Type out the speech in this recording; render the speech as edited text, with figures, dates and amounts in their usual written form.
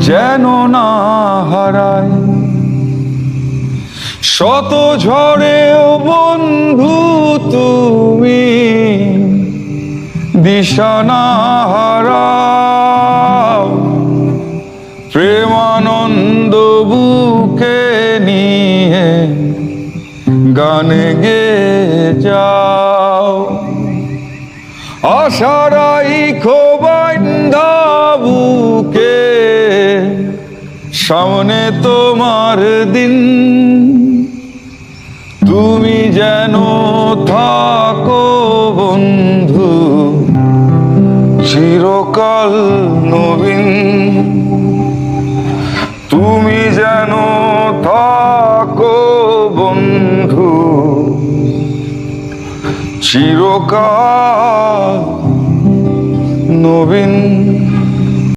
যেন না হারাই। শত ঝড়েও বন্ধু তুমি দিশা না হারাও, প্রেমানন্দ বুকে নিয়ে গানে গেয়ে যাও। আশারাই খোবাইন্ধা বুকে সামনে তোমার দিন, তুমি যেন থাকো বন্ধু চিরকাল নবীন। তুমি যেন থাকো বন্ধু চিরকাল নবীন।